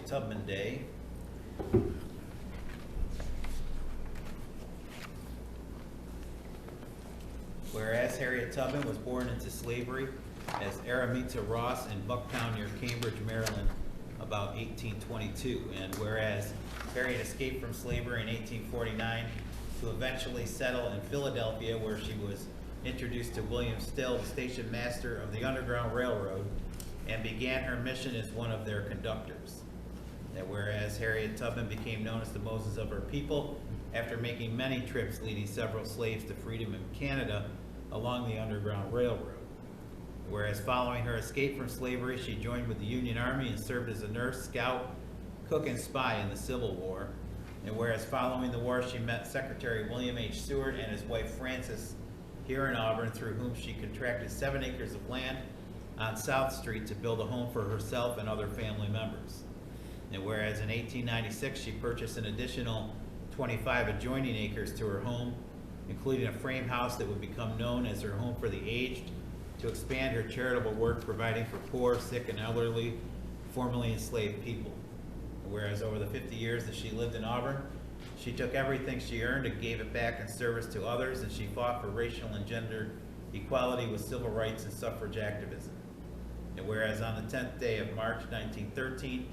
Tubman Day. Whereas Harriet Tubman was born into slavery as Aramita Ross in Bucktown near Cambridge, Maryland, about 1822. And whereas Harriet escaped from slavery in 1849 to eventually settle in Philadelphia, where she was introduced to William Still, the station master of the Underground Railroad, and began her mission as one of their conductors. And whereas Harriet Tubman became known as the Moses of her people after making many trips leading several slaves to freedom in Canada along the Underground Railroad. Whereas following her escape from slavery, she joined with the Union Army and served as a nurse, scout, cook, and spy in the Civil War. And whereas following the war, she met Secretary William H. Seward and his wife Frances here in Auburn, through whom she contracted 7 acres of land on South Street to build a home for herself and other family members. And whereas in 1896, she purchased an additional 25 adjoining acres to her home, including a frame house that would become known as her home for the aged, to expand her charitable work providing for poor, sick, and elderly, formerly enslaved people. Whereas over the 50 years that she lived in Auburn, she took everything she earned and gave it back in service to others, and she fought for racial and gender equality with civil rights and suffrage activism. And whereas on the 10th day of March 1913,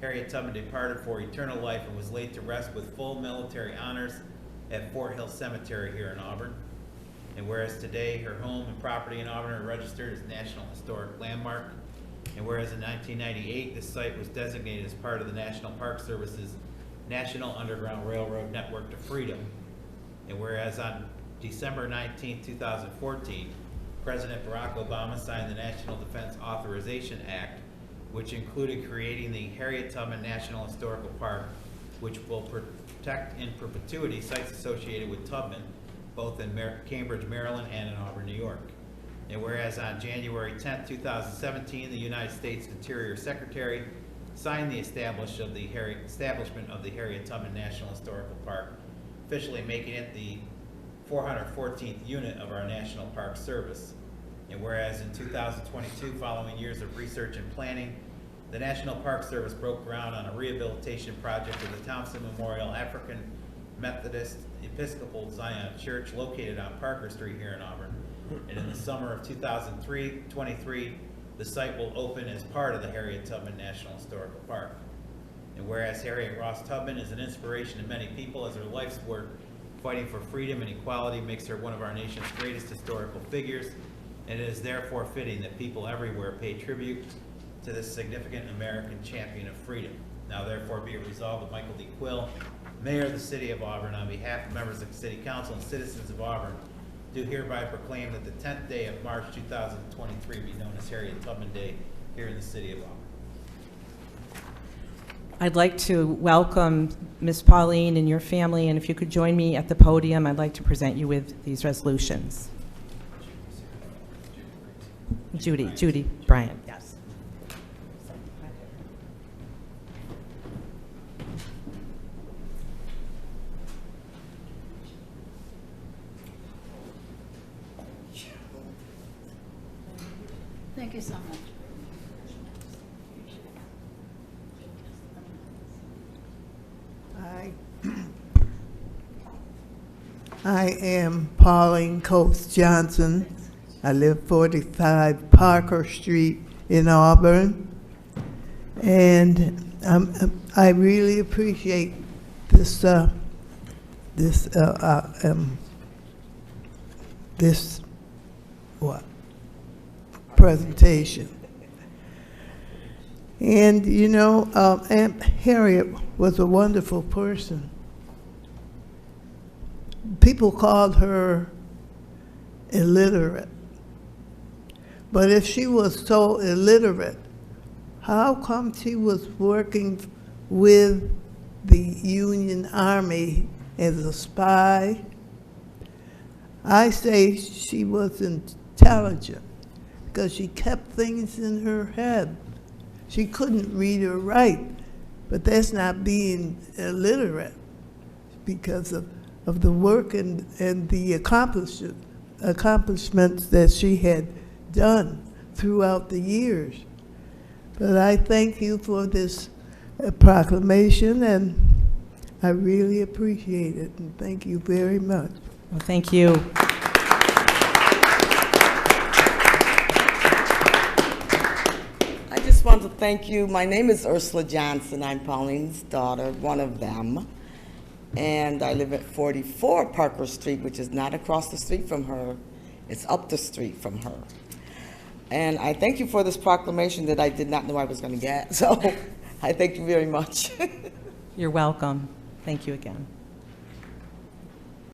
Harriet Tubman departed for eternal life and was laid to rest with full military honors at Fort Hill Cemetery here in Auburn. And whereas today her home and property in Auburn are registered as National Historic Landmark. And whereas in 1998, this site was designated as part of the National Park Service's National Underground Railroad Network to Freedom. And whereas on December 19, 2014, President Barack Obama signed the National Defense Authorization Act, which included creating the Harriet Tubman National Historical Park, which will protect in perpetuity sites associated with Tubman, both in Cambridge, Maryland, and in Auburn, New York. And whereas on January 10, 2017, the United States Interior Secretary signed the establishment of the Harriet Tubman National Historical Park, officially making it the 414th unit of our National Park Service. And whereas in 2022, following years of research and planning, the National Park Service broke ground on a rehabilitation project of the Townsend Memorial African Methodist Episcopal Zion Church located on Parker Street here in Auburn. And in the summer of 2023, the site will open as part of the Harriet Tubman National Historical Park. And whereas Harriet Ross Tubman is an inspiration to many people, as her life's work fighting for freedom and equality makes her one of our nation's greatest historical figures, and it is therefore fitting that people everywhere pay tribute to this significant American champion of freedom. Now therefore be it resolved that Michael D. Quill, Mayor of the City of Auburn, on behalf of members of the City Council and citizens of Auburn, do hereby proclaim that the 10th day of March 2023 be known as Harriet Tubman Day here in the City of Auburn. I'd like to welcome Ms. Pauline and your family, and if you could join me at the podium, I'd like to present you with these resolutions. Judy Bryant, yes. Thank you so much. I am Pauline Copes Johnson. I live 45 Parker Street in Auburn. And I really appreciate this presentation. And you know, Aunt Harriet was a wonderful person. People called her illiterate. But if she was so illiterate, how come she was working with the Union Army as a spy? I say she was intelligent because she kept things in her head. She couldn't read or write, but that's not being illiterate because of the work and the accomplishments that she had done throughout the years. But I thank you for this proclamation, and I really appreciate it, and thank you very much. Well, thank you. I just want to thank you. My name is Ursula Johnson. I'm Pauline's daughter, one of them. And I live at 44 Parker Street, which is not across the street from her. It's up the street from her. And I thank you for this proclamation that I did not know I was going to get. So I thank you very much. You're welcome. Thank you again.